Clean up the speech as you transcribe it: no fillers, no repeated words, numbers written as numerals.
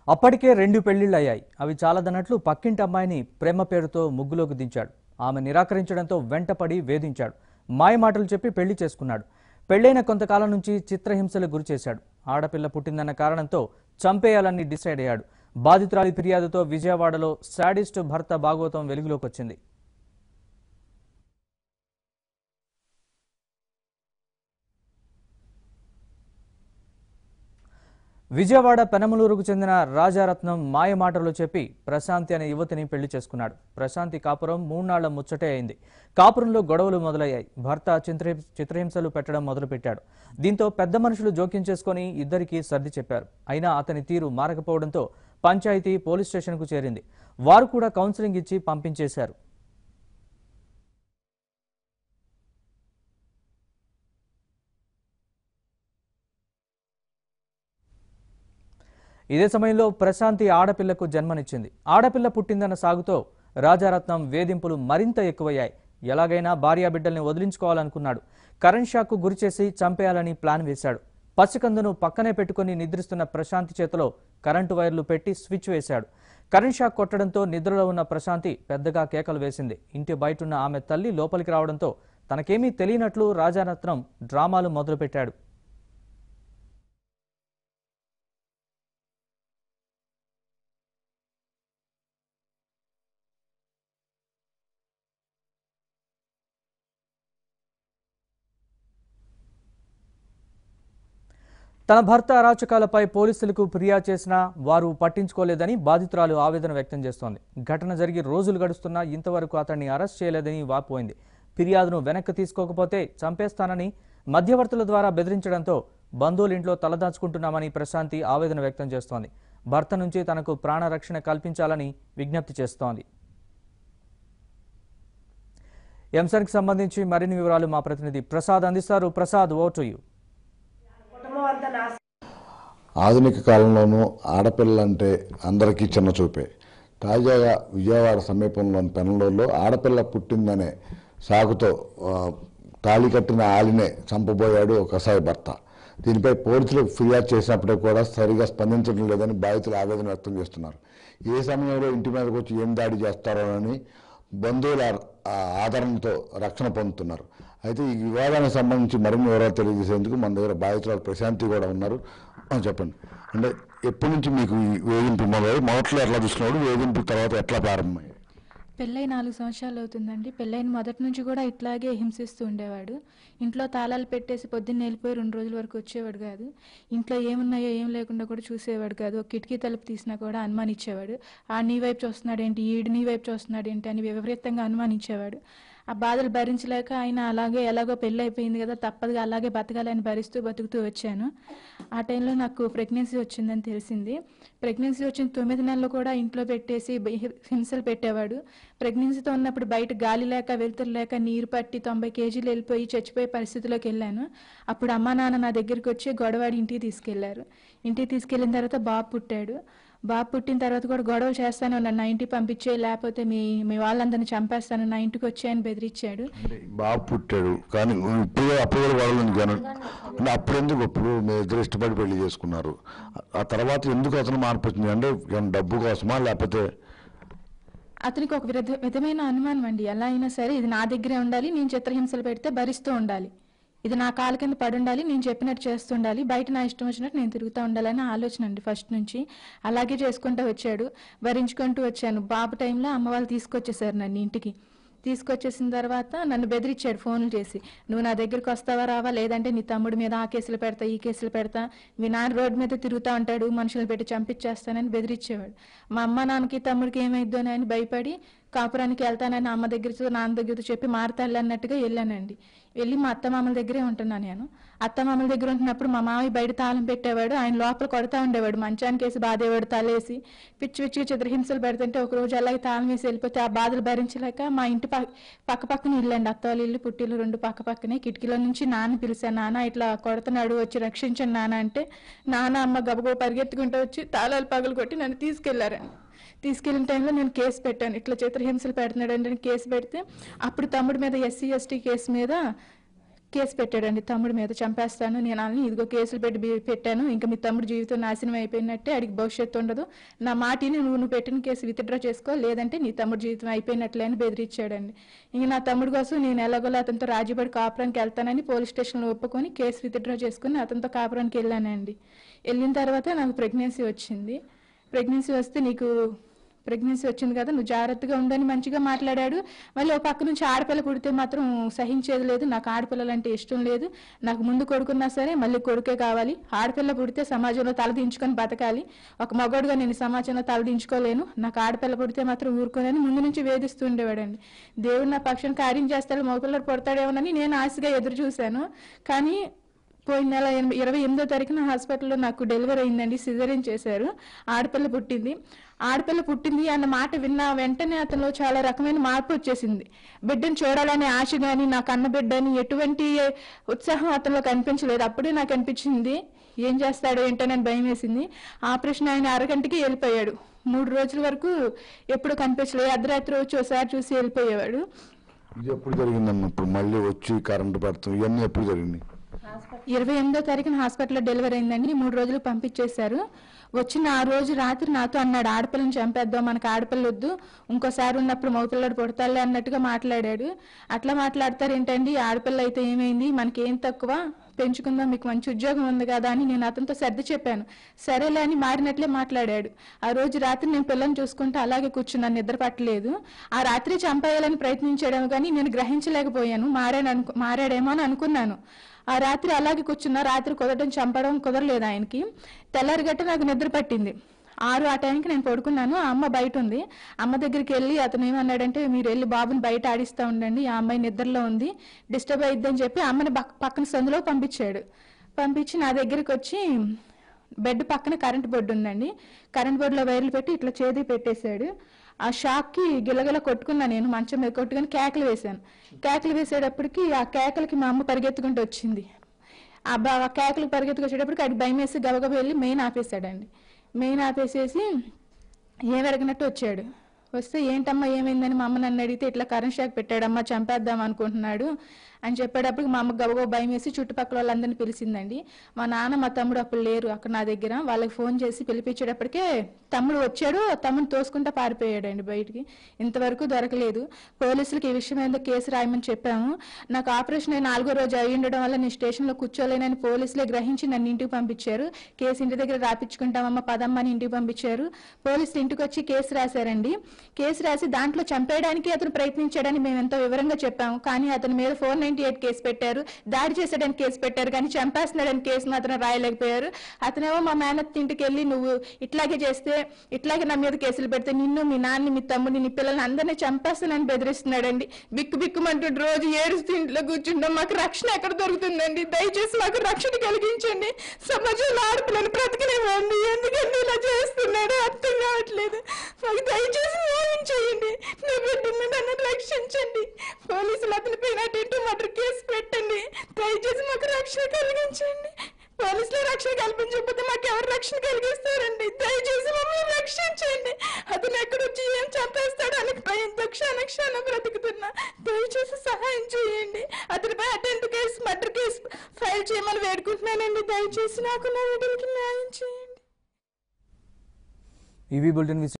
అప్పటికే 2 పెళ్లిళ్లయ్యాయి. అవి చాలదన్నట్లు పక్కింటి అమ్మాయిని ప్రేమ పేరుతో ముగ్గులోకి దించాడు. ఆమె నిరాకరించడంతో వెంటపడి వేధించాడు. మాయమాటలు చెప్పి పెళ్లి చేసుకున్నాడు. పెళ్లైన కొంతకాలం నుంచి చిత్రహింసలకు గురిచేశాడు. ఆడపిల్ల పుట్టిందన్న కారణంతో చంపేయాలని డిసైడ్ అయ్యాడు. బాధితురాలి ఫిర్యాదుతో విజయవాడలో శాడిస్ట్ భర్త భాగవతం వెలుగులోకి వచ్చింది. విజయవాడ పెనమలూరుకు చెందిన రాజారత్నం మాయమాటలు చెప్పి ప్రశాంతి అనే యువతిని పెళ్లి చేసుకున్నాడు. ప్రశాంతి కాపురం 3 నాళ్ల ముచ్చటే అయింది. కాపురంలో గొడవలు మొదలయ్యాయి. భర్త చిత్రహింసలు పెట్టడం మొదలుపెట్టాడు. దీంతో పెద్ద మనుషులు జోక్యం చేసుకుని ఇద్దరికీ సర్ది చెప్పారు. అయినా అతని తీరు మారకపోవడంతో పంచాయతీ పోలీస్ స్టేషన్కు చేరింది. వారు కూడా కౌన్సిలింగ్ ఇచ్చి పంపించేశారు. ఇదే సమయంలో ప్రశాంతి ఆడపిల్లకు జన్మనిచ్చింది. ఆడపిల్ల పుట్టిందన్న సాగుతో రాజారత్నం వేధింపులు మరింత ఎక్కువయ్యాయి. ఎలాగైనా భార్యాబిడ్డల్ని వదిలించుకోవాలనుకున్నాడు. కరెంట్ షాక్కు గురిచేసి చంపేయాలని ప్లాన్ వేశాడు. పసికందును పక్కనే పెట్టుకుని నిద్రిస్తున్న ప్రశాంతి చేతిలో కరెంటు వైర్లు పెట్టి స్విచ్ వేశాడు. కరెంట్ షాక్ కొట్టడంతో నిద్రలో ఉన్న ప్రశాంతి పెద్దగా కేకలు వేసింది. ఇంటి బయటున్న ఆమె తల్లి లోపలికి రావడంతో తనకేమీ తెలియనట్లు రాజారత్నం డ్రామాలు మొదలుపెట్టాడు. తన భర్త అరాచకాలపై పోలీసులకు ఫిర్యాదు చేసినా వారు పట్టించుకోలేదని బాధితురాలు ఆవేదన వ్యక్తం చేస్తోంది. ఘటన జరిగి రోజులు గడుస్తున్నా ఇంతవరకు అతన్ని అరెస్ట్ చేయలేదని వాపోయింది. ఫిర్యాదును వెనక్కి తీసుకోకపోతే చంపేస్తానని మధ్యవర్తుల ద్వారా బెదిరించడంతో బంధువుల ఇంట్లో తలదాచుకుంటున్నామని ప్రశాంతి ఆవేదన వ్యక్తం చేస్తోంది. భర్త నుంచి తనకు ప్రాణరక్షణ కల్పించాలని విజ్ఞప్తి చేస్తోంది. ఈ అంశానికి సంబంధించి మరిన్ని వివరాలు మా ప్రతినిధి ప్రసాద్ అందిస్తారు. Prasad, over to you. ఆధునిక కాలంలోనూ ఆడపిల్లంటే అందరికీ చిన్న చూపే. తాజాగా విజయవాడ సమీపంలోని పెనలూరులో ఆడపిల్ల పుట్టిందనే సాగుతో తాళి కట్టిన ఆలినే చంపబోయాడు ఒక కసాయి భర్త. దీనిపై పోలీసులకు ఫిర్యాదు చేసినప్పుడే కూడా సరిగా స్పందించడం లేదని బాధితులు ఆవేదన వ్యక్తం చేస్తున్నారు. ఏ సమయంలో ఇంటి మీదకి వచ్చి ఏం దాడి చేస్తారోనని బంధువుల ఆదరణతో రక్షణ పొందుతున్నారు. అయితే ఈ వివాదానికి సంబంధించి మరిన్ని వివరాలు తెలియజేసేందుకు మన దగ్గర బాధితురాలు ప్రశాంతి కూడా ఉన్నారు. చెప్పండి, అంటే ఎప్పటి నుంచి మీకు వేధింపు మొదట్లో ఎట్లా చూసుకున్నాడు, వేధింపు తర్వాత ఎట్లా ప్రారంభమయ్యాయి? పెళ్ళై 4 సంవత్సరాలు అవుతుందండి. పెళ్ళైన మొదటి నుంచి కూడా ఇట్లాగే హింసిస్తూ ఉండేవాడు. ఇంట్లో తాళాలు పెట్టేసి పొద్దున్న వెళ్ళిపోయి 2 రోజుల వరకు వచ్చేవాడు కాదు. ఇంట్లో ఏమున్నాయో ఏం లేకుండా కూడా చూసేవాడు కాదు. ఒక కిటికీ తలుపు తీసినా కూడా అనుమానించేవాడు. నీ వైపు చూస్తున్నాడు ఏంటి, ఈడు నీ వైపు చూస్తున్నాడు ఏంటి అని విపరీతంగా అనుమానించేవాడు. ఆ బాధలు భరించలేక ఆయన అలాగే ఎలాగో పెళ్ళి అయిపోయింది కదా, తప్పదుగా అలాగే బతకాలని బతుకుతూ వచ్చాను. ఆ టైంలో నాకు ప్రెగ్నెన్సీ వచ్చిందని తెలిసింది. ప్రెగ్నెన్సీ వచ్చిన 9 నెలలు కూడా ఇంట్లో పెట్టేసి హింసలు పెట్టేవాడు. ప్రెగ్నెన్సీతో ఉన్నప్పుడు బయట గాలి లేక వెలుతురు లేక నీరు పట్టి 90 కేజీలు వెళ్ళిపోయి చచ్చిపోయే పరిస్థితిలోకి వెళ్ళాను. అప్పుడు అమ్మా నాన్న నా దగ్గరికి వచ్చి గొడవాడి ఇంటికి తీసుకెళ్లారు. ఇంటికి తీసుకెళ్లిన తర్వాత బాబు పుట్టాడు. బాబు పుట్టిన తర్వాత కూడా గొడవ చేస్తాను, నా ఇంటికి పంపించే, లేకపోతే మీ వాళ్ళందరినీ చంపేస్తాను, నా ఇంటికి వచ్చాయని బెదిరించాడు. బాబు పుట్టాడు కానీ అప్పుడు అప్పుడు ఎందుకు అప్పుడు మీ ఇద్దరు ఇష్టపడి పెళ్లి చేసుకున్నారు? ఆ తర్వాత ఎందుకు అతను మార్పు వచ్చింది? అంటే డబ్బు కోసమా లేకపోతే? అతనికి ఒక విధమైన అనుమానం అండి. ఎలా అయినా సరే ఇది నా దగ్గరే ఉండాలి, నేను చిత్రహింసలు పెడితే భరిస్తూ ఉండాలి, ఇది నా కాలు కింద పడి ఉండాలి, నేను చెప్పినట్టు చేస్తుండాలి, బయట నా ఇష్టం వచ్చినట్టు నేను తిరుగుతూ ఉండాలని ఆలోచన అండి ఫస్ట్ నుంచి. అలాగే చేసుకుంటూ వచ్చాడు, భరించుకుంటూ వచ్చాను. బాబు టైంలో అమ్మ వాళ్ళు తీసుకొచ్చేసారు నన్ను ఇంటికి. తీసుకొచ్చేసిన తర్వాత నన్ను బెదిరించాడు ఫోన్లు చేసి, నువ్వు నా దగ్గరికి వస్తావా రావా, లేదంటే నీ తమ్ముడి మీద ఆ కేసులు పెడతా ఈ కేసులు పెడతా, మీ నాన్న రోడ్డు మీద తిరుగుతూ ఉంటాడు, మనుషులు పెట్టి చంపించేస్తానని బెదిరించేవాడు. మా అమ్మ నాన్నకి తమ్ముడికి ఏమైద్దో అని భయపడి కాపురానికి వెళ్తానని అమ్మ దగ్గరతో నాన్న దగ్గరతో చెప్పి మారతాళ్ళు అన్నట్టుగా వెళ్ళానండి. వెళ్ళి మా అత్తమామల దగ్గరే ఉంటున్నాను నేను. అత్తమామల దగ్గర ఉంటున్నప్పుడు మా మామయ్య బయట తాళం పెట్టేవాడు, ఆయన లోపల కొడతా ఉండేవాడు, మంచానికి వేసి బాధేవాడు, తలేసి పిచ్చిగా చిత్రహింసలు పెడుతుంటే ఒకరోజు అలాగే తాళం వేసి వెళ్ళిపోతే ఆ బాధలు భరించలేక మా ఇంటి పక్కన ఇల్లండి, అత్తవాళ్ళ ఇల్లు పుట్టిల్లు 2 పక్కనే. కిటికీలో నుంచి నాన్న పిలిచాను, నాన్న ఇట్లా కొడుతున్నాడు వచ్చి రక్షించండి నాన్న అంటే నాన్న అమ్మ గబగబా పరిగెత్తుకుంటూ వచ్చి తాళాలు పగలు కొట్టి నన్ను తీసుకెళ్లారండి. తీసుకెళ్లిన టైంలో నేను కేసు పెట్టాను, ఇట్లా చిత్రహింసలు పెడుతున్నాడు అంటే కేసు పెడితే అప్పుడు తమ్ముడి మీద SC ST కేసు మీద కేసు పెట్టాడండి తమ్ముడి మీద, చంపేస్తాను నేను అని, ఇదిగో కేసులు పెట్టాను, ఇంకా మీ తమ్ముడు జీవితం నాశనం అయిపోయినట్టే, అడిగి భవిష్యత్తు ఉండదు, నా మాటిని నువ్వు పెట్టిన కేసు విత్డ్రా చేసుకో, లేదంటే నీ తమ్ముడు జీవితం అయిపోయినట్లే అని బెదిరించాడండి. ఇంక నా తమ్ముడు కోసం నేను ఎలాగోలా అతనితో రాజీపడి కాపురానికి వెళ్తానని పోలీస్ స్టేషన్లో ఒప్పుకొని కేసు విత్డ్రా చేసుకుని అతనితో కాపురానికి వెళ్ళానండి. వెళ్ళిన తర్వాత నాకు ప్రెగ్నెన్సీ వచ్చింది. ప్రెగ్నెన్సీ వచ్చింది కదా, నువ్వు జాగ్రత్తగా ఉండని మంచిగా మాట్లాడాడు. మళ్ళీ ఒక పక్క నుంచి ఆడపిల్ల పుడితే మాత్రం సహించేది లేదు, నాకు ఆడపిల్లలంటే ఇష్టం లేదు, నాకు ముందు కొడుకున్నా సరే మళ్ళీ కొడుకే కావాలి, ఆడపిల్ల పుడితే సమాజంలో తలదించుకొని బతకాలి, ఒక మగోడుగా నేను సమాజంలో తలదించుకోలేను, నాకు ఆడపిల్ల పుడితే మాత్రం ఊరుకోలేని ముందు నుంచి వేధిస్తూ ఉండేవాడండి. దేవుడు నా పక్షాన్ని కార్యం చేస్తాడు, మగపిల్లడు పుడతాడేమోనని నేను ఆశగా ఎదురు చూశాను. కానీ పోయిన నెల 28వ తారీఖున హాస్పిటల్లో నాకు డెలివరీ అయిందండి, సిజేరియన్ చేశారు, ఆడపిల్ల పుట్టింది అన్న మాట విన్న వెంటనే అతనిలో చాలా రకమైన మార్పు వచ్చేసింది. బిడ్డను చూడాలనే ఆశ కానీ, నా కన్న బిడ్డని ఎటువంటి ఉత్సాహం అతనిలో కనిపించలేదు. అప్పుడే నాకు అనిపించింది ఏం చేస్తాడో ఏంటోనని భయం వేసింది. ఆపరేషన్ ఆయన అరగంటకి వెళ్ళిపోయాడు. 3 రోజుల వరకు ఎప్పుడు కనిపించలేదు, అర్ధరాత్రి వచ్చి ఒకసారి చూసి వెళ్ళిపోయేవాడు. ఇది ఎప్పుడు జరిగిందమ్మా? ఇప్పుడు మళ్ళీ వచ్చి కరెంటు పడుతుంది, ఇవన్నీ ఎప్పుడు జరిగింది? 28వ తారీఖున హాస్పిటల్లో డెలివరీ అయిందండి. 3 రోజులు పంపించేశారు. వచ్చిన ఆ రోజు రాత్రి నాతో అన్నాడు, ఆడపిల్లని చంపేద్దాం, మనకు ఆడపిల్ల వద్దు, ఇంకోసారి ఉన్నప్పుడు మగపిల్లడు పుడతాలే అన్నట్టుగా మాట్లాడాడు. అట్లా మాట్లాడతారు ఏంటండి, ఆడపిల్ల అయితే ఏమైంది, మనకేం తక్కువ, పెంచుకుందాం, మీకు మంచి ఉద్యోగం ఉంది కదా అని నేను అతనితో సర్ది చెప్పాను. సరేలే అని మారినట్లే మాట్లాడాడు. ఆ రోజు రాత్రి నేను పిల్లని చూసుకుంటూ అలాగే కూర్చున్నాను, నిద్ర పట్టలేదు. ఆ రాత్రి చంపేయాలని ప్రయత్నించాడేమో కానీ నేను గ్రహించలేకపోయాను, మారాడేమో అని అనుకున్నాను. ఆ రాత్రి అలాగే కూర్చున్నా, రాత్రి చంపడం కుదరలేదు ఆయనకి. తెల్లారిగట్ట నాకు నిద్ర పట్టింది. 6 ఆ టైంకి నేను పడుకున్నాను. ఆ అమ్మ బయట ఉంది. అమ్మ దగ్గరికి వెళ్ళి అతను ఏమన్నాడంటే, మీరు వెళ్ళి బాబుని బయట ఆడిస్తూ ఉండండి, ఆ అమ్మాయి నిద్రలో ఉంది, డిస్టర్బ్ అయిద్దని చెప్పి అమ్మని పక్కన సందులో పంపించి నా దగ్గరికి వచ్చి, బెడ్ పక్కన కరెంట్ బోర్డు ఉందండి, కరెంట్ బోర్డులో వైర్లు పెట్టి ఇట్లా చేతి పెట్టేశాడు. ఆ షాక్కి గిలగిల కొట్టుకున్నా, నేను మంచం మీద కొట్టుకుని కేకలు వేసేటప్పటికి ఆ కేకలకి మా అమ్మ పరిగెత్తుకుంటూ వచ్చింది. ఆ కేకలు పరిగెత్తుకొచ్చేటప్పటికి అది భయం వేసి గబగబా వెళ్ళి మెయిన్ ఆపేశాడండి. మెయిన్ ఆపేసేసి ఏమెరగినట్టు వచ్చాడు. వస్తే ఏంటమ్మా ఏమైందని మా అమ్మ నన్ను అడిగితే, ఇట్లా కరెంట్ షాక్ పెట్టాడమ్మా, చంపేద్దాం అనుకుంటున్నాడు అని చెప్పేటప్పుడు మా అమ్మ గబగబా భయం వేసి చుట్టుపక్కల వాళ్ళందరినీ పిలిచిందండి. మా నాన్న మా తమ్ముడు అప్పుడు లేరు అక్కడ నా దగ్గర, వాళ్ళకి ఫోన్ చేసి పిలిపించేటప్పటికే తమ్ముడు వచ్చాడు, తమ్ముడు తోసుకుంటా పారిపోయాడండి బయటికి. ఇంతవరకు దొరకలేదు. పోలీసులకు ఈ విషయం ఏదో కేసు రాయమని చెప్పాము. నాకు ఆపరేషన్ 4వ రోజు అయి ఉండడం వల్ల నేను స్టేషన్లో కూర్చోలేనని పోలీసులే గ్రహించి నన్ను ఇంటికి పంపించారు. కేసు ఇంటి దగ్గర రాపించుకుంటామమ్మ పదమ్మని ఇంటికి పంపించారు. పోలీసులు ఇంటికి వచ్చి కేసు రాశారండి. కేసు రాసి దాంట్లో చంపేయడానికి అతను ప్రయత్నించాడని మేము ఎంతో వివరంగా చెప్పాము. కానీ అతని మీద 498 కేసు పెట్టారు, దాడి చేసాడని కేసు పెట్టారు, కానీ చంపేస్తున్నాడని కేసు మాత్రం రాయలేకపోయారు. అతనేమో మా మేనత్త ఇంటికి వెళ్ళి, నువ్వు ఇట్లాగే నా మీద కేసులు పెడితే నిన్ను, మీ నాన్ని, మీ తమ్ముడిని, నీ పిల్లల్ని అందరినీ చంపేస్తానని బెదిరిస్తున్నాడండి. బిక్కుమంటూ రోజు ఏడుస్తూ ఇంట్లో కూర్చుంటాం. మాకు రక్షణ ఎక్కడ దొరుకుతుందండి? దయచేసి మాకు రక్షణ కలిగించండి. సమాజంలో ఆడపిల్లలు బ్రతకనివ్వండి. ఎందుకంటే ఇలా చేస్తున్నాడు అర్థం కావట్లేదు. మాకు దయచేసి న్యాయం చేయండి. నా బిడ్డను నన్ను రక్షించండి. పోలీసులు అతనిపైన మర్డర్ కేసు పెట్టండి. దయచేసి మాకు రక్షణ కలిగించండి. పోలీసులు రక్షణ కల్పించకపోతే మాకు ఎవరు రక్షణ కలిగిస్తారండి? దయచేసి మమ్మల్ని రక్షించండి. అతను ఎక్కడొచ్చి ఏం చంపేస్తాడు అని భయంతో క్షణం బ్రతుకుతున్నా. దయచేసి సహాయం చేయండి. అతనిపై attempt case, murder case file చేయమని వేడుకుంటున్నానండి. దయచేసి నాకు నా బిడ్డలకి న్యాయం చేయండి. EV bulletin